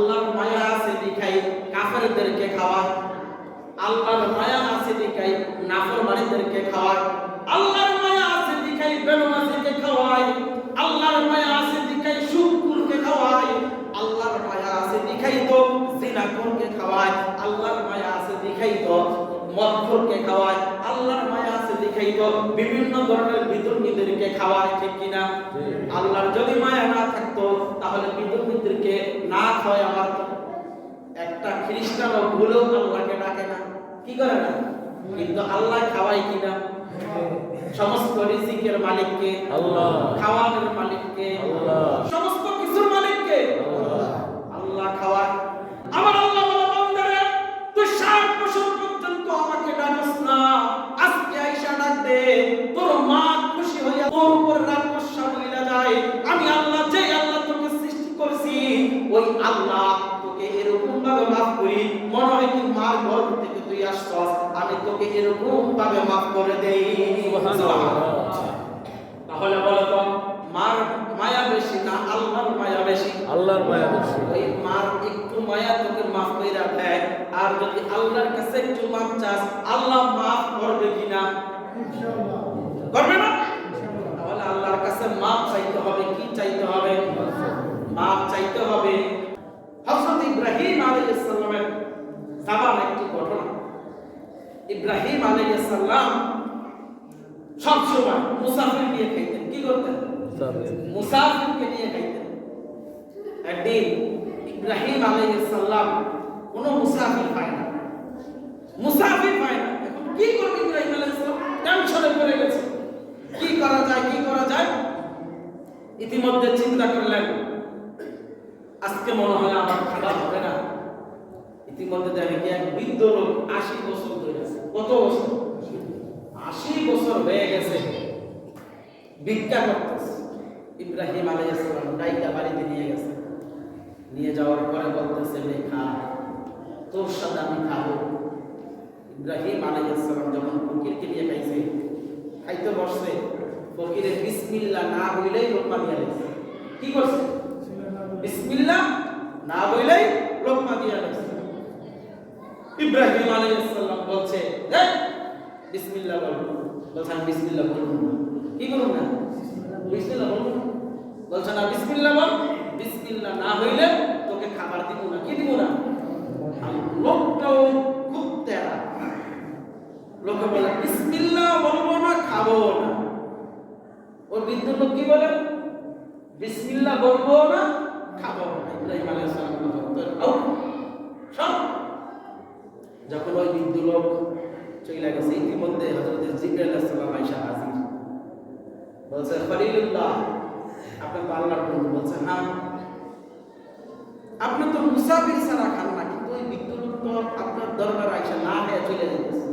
আল্লাহর মায়া আছে দেখাই কাফেরদেরকে খাওয়ায়, আল্লাহর মায়া আছে দেখাই নাফরমানদেরকে খাওয়ায়, আল্লাহর মায়া আছে দেখাই বেনামাজিকে খাওয়ায়, আল্লাহর মায়া আছে দেখাই সুদখোরকে খাওয়ায়, আল্লাহর মায়া আছে দেখাই তো জিনাখোরকে খাওয়ায়, আল্লাহর মায়া আছে দেখাই তো মদখোরকে খাওয়ায়, আল্লাহর মায়া আছে দেখাই তো বিভিন্ন ধরনের বিধর্মীদেরকে খাওয়ায়। ঠিক কিনা? আল্লাহর যদি মায়া না থাকতো তাহলে বিধর্মীদেরকে না খাওয়ায় আমার একটা খ্রিস্টানও ভুলেও আল্লাহকে ডাকে না, কি করে না? কিন্তু আল্লাহ খাওয়ায় কিনা? সমস্ত রিজিকের মালিককে আল্লাহ, খাওয়ানোর মালিককে আল্লাহ, সমস্ত কিছুর মালিককে আল্লাহ। আল্লাহ খাওয়ায়। আমার আল্লাহ বলে বান্দারে তুই 60 বছর পর্যন্ত আমাকে ডাকছ না, আজকে আইসা ডাক দে, তোর মা খুশি হইয়া তোর উপর রাগ গোসা হইলা যায়। আমি আল্লাহ, যে আল্লাহ তোকে সৃষ্টি করেছি ওই আল্লাহ তোকে এরকম ভাবে মাফ করি, মনে হয় তুই মার ঘর থেকে তুই আসছস, আমি তোকে এরকম ভাবে মাফ করে দেই। তাহলে বলো তো মার মায়া বেশি না আল্লাহর মায়া বেশি? আল্লাহর মায়া বেশি। ওই মার একটু মায়া তোকে মাফ কইরা দেয়, আর যদি আল্লাহর কাছে একটু মাফ চাস আল্লাহ মাফ করবে কিনা? ইনশাআল্লাহ করবে না। তাহলে আল্লাহর কাছে মাফ চাইতে হবে। কি চাইতে হবে? মাফ চাইতে হবে। হযরত ইব্রাহিম আলাইহিস সালামের সাবান একটি ঘটনা। ইব্রাহিম আলাইহিস সালাম সব সময় মুসাফির নিয়ে খাইতেন। কি করতেন? মুসাফিরকে নিয়ে খাইতেন। একদিন ইব্রাহিম আলাইহিস সালাম কোন মুসাফির পায় না, মুসাফির পায় না। এখন কি করবে ইব্রাহিম আলাইহিস সালাম? টেনশনে পড়ে গেছে, কি করা যায়, কি করা যায়। ইতিমধ্যে চিন্তা করলেন আজকে মনে হয় আমার খাবার হবে না। ইতিমধ্যে দেখে কি এক বৃদ্ধ লোক 80 বছর হয়ে গেছে। কত বছর? 80 বছর হয়ে গেছে, ভিক্ষা করতেছে। ইব্রাহিম আলাইহিস সালাম ডাইকা বাড়িতে নিয়ে গেছে। নিয়ে যাওয়ার পরে বলতেছে রে খা, তোর সাথে আমি খাবো। ইব্রাহিম আলাইহিস সালাম যখন ফকিরকে নিয়ে খাইছে, খাইতে বসছে, ফকিরের বিসমিল্লাহ না হইলেই লোকমা দিয়ে দিয়েছে। কি করছে? বিসমিল্লাহ না হইলেই লোকমা দিয়ে দিয়েছে। ইব্রাহিম আলাইহিস সালাম বলছে বিসমিল্লাহ বল। বলছেন বিসমিল্লাহ বলুন না। কি করুন না? বিসমিল্লাহ বলুন। বলছেন না বিসমিল্লাহ বল, বিসমিল্লাহ না হইলে তোকে খাবার দিব না। কি দিব না? লোকটাও খুব তেরা। লোকে বলে বিসমিল্লাহ বলবো না, খাবো না। ওই বৃদ্ধ লোক কি বলে? বিসমিল্লাহ বলবো না, খাবো না। ইব্রাহিম আলাইহিস সালাম সব যখন ওই বৃদ্ধ লোক চলে গেছে, ইতিমধ্যে হযরত জিবরাইল আলাইহিস সালাম আয়েশা হাজির। বলছে খলিলুল্লাহ, আপনি তো আল্লাহর বন্ধু। বলছে হ্যাঁ। আপনি তো মুসাফির ছাড়া খান না, কিন্তু ওই বৃদ্ধ লোক তো আপনার দরবারে আয়েশা না খেয়ে চলে যেতেছে,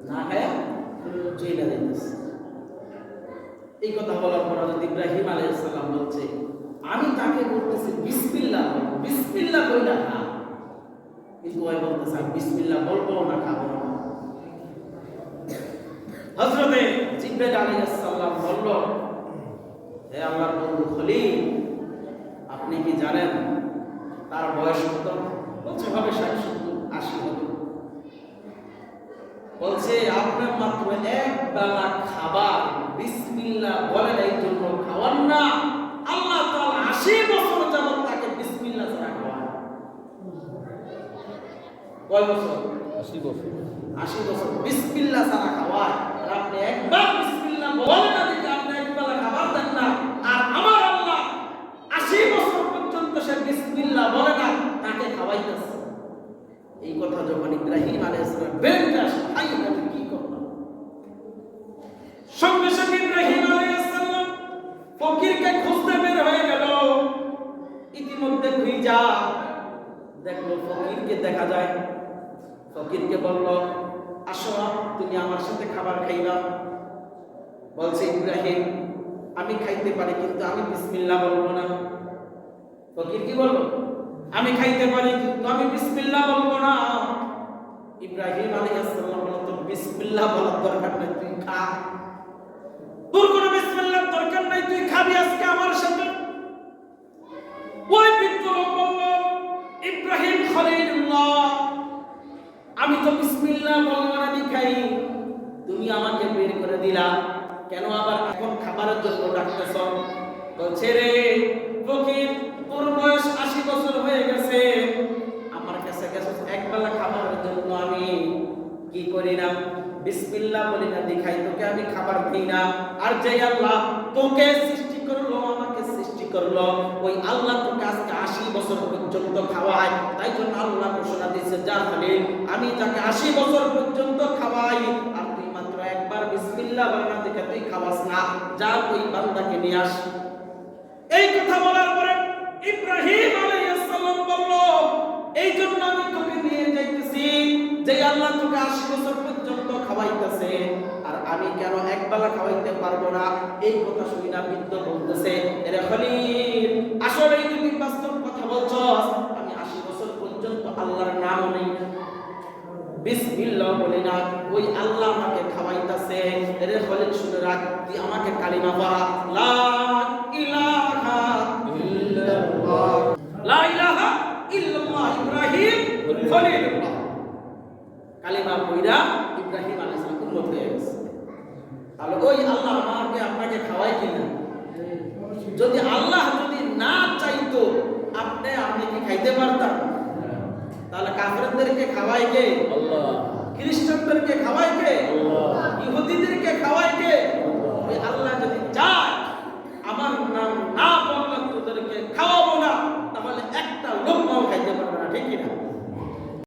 না খেয়ে চলে যেতেছে। এই কথা বলার পর হযরত ইব্রাহিম আলাইহিস সালাম বলছে আমি তাকে বলতেছি বিসমিল্লাহ, বিসমিল্লাহ কইলা খা, কিন্তু ওই বলতেছে বিসমিল্লাহ বলবো না, খাবো না। হযরত জিবরাইল আলাইহিস সালাম বলল হে আল্লাহর বন্ধু খলিল, আপনি কি জানেন তার বয়স কত? বলছে হবে 60-80 হবে। বলছে আপনার মাত্র এক বেলা খাবার বিসমিল্লাহ বলেন এই জন্য খাওয়ান না, আল্লাহ তাআলা 80 বছর যাবত তাকে বিসমিল্লাহ ছাড়া খাওয়ান। কয় বছর? 80 বছর। 80 বছর বিসমিল্লাহ ছাড়া খাওয়ায়। আর আপনি একবার বিসমিল্লাহ বলেন না, দিকে আপনি এক বেলা খাবার দেন না, আর আমার আল্লাহ 80 বছর পর্যন্ত সে বিসমিল্লাহ বলে না, তাকে খাওয়াইতেছে। এই কথা যখন ইব্রাহিম আলাইহিস সালাম বেরোতে আসে, আমি কি করলাম? সঙ্গে সঙ্গে ইব্রাহিম আলাইহিস সালাম ফকিরকে খুঁজতে বের হয়ে গেল। ইতিমধ্যে খুঁজা দেখলো ফকিরকে দেখা যায়। ফকিরকে বলল আসো তুমি আমার সাথে খাবার খাইবা। বলছে ইব্রাহিম আমি খাইতে পারি, কিন্তু আমি বিসমিল্লাহ বলবো না। ফকির কি বলল? আমি খাইতে পারি কিন্তু আমি বিসমিল্লাহ বলবো না। ইব্রাহিম আলাইহিস সালাম বলল তো বিসমিল্লাহ বলার দরকার নাই, তুই খা। তোর কোনো বিসমিল্লাহর দরকার নাই, তুই খাবি আজকে আমার সাথে। ওই যখন বলল ইব্রাহিম খলিলুল্লাহ, আমি তো বিসমিল্লাহ বলবার খাই, তুমি আমাকে বের করে দিলা, কেন আবার এখন খাবারের জন্য ডাকতেছ? বলছে রে ফকির, তোর বয়স 80 বছর হয়ে গেছে, আমার কাছে গেছে একবেলা খাবারের জন্য, আমি কি করি না, বিসমিল্লাহ বলি না, দেখাই তোকে আমি খাবার দিই না। আর যে আল্লাহ তোকে সৃষ্টি করলো, আমাকে সৃষ্টি করলো, ওই আল্লাহ তোকে আজকে 80 বছর পর্যন্ত খাওয়ায়। তাই জন্য আল্লাহ ঘোষণা দিয়েছে, যা খলিল, আমি যাকে 80 বছর পর্যন্ত খাওয়াই, আর তুই মাত্র একবার বিসমিল্লাহ বলে না দেখে তুই খাওয়াস না, যা ওই বান্দাকে নিয়ে আস। এই কথা বলার পরে ইব্রাহিম আলাইহিস সালাম বলল, এই জন্য আমি তোকে নিয়ে যাইতেছি, যে আল্লাহ তোকে 80 বছর পর্যন্ত খাওয়াইতেছে, আর আমি কেন একবেলা খাওয়াইতে পারবো না? এই কথা শুনি না বৃদ্ধ বলতেছে, এরে খলিল, আসলে তুমি বাস্তব কথা বলছস, আমি 80 বছর পর্যন্ত আল্লাহর নাম নেই, বিসমিল্লাহ বলি না, ওই আল্লাহ আমাকে খাওয়াইতেছে। এরে খলিল শুনে রাখ, তুই আমাকে কালিমা পড়া, লা ইলাহা ইল্লাল্লাহ, লা ইলাহা ইল্লাল্লাহ ইব্রাহিম খলিলুল্লাহ। কালিমা পড়া ইব্রাহিম আলাইহিস সালাম উম্মত হয়ে গেছে। তাহলে ওই আল্লাহ আমাকে আপনাকে খাওয়ায় কিনা? যদি আল্লাহ যদি না চাইতো আপনি কি খাইতে পারতাম? তাহলে কাফেরদেরকে খাওয়ায় কে? আল্লাহ। খ্রিস্টানদের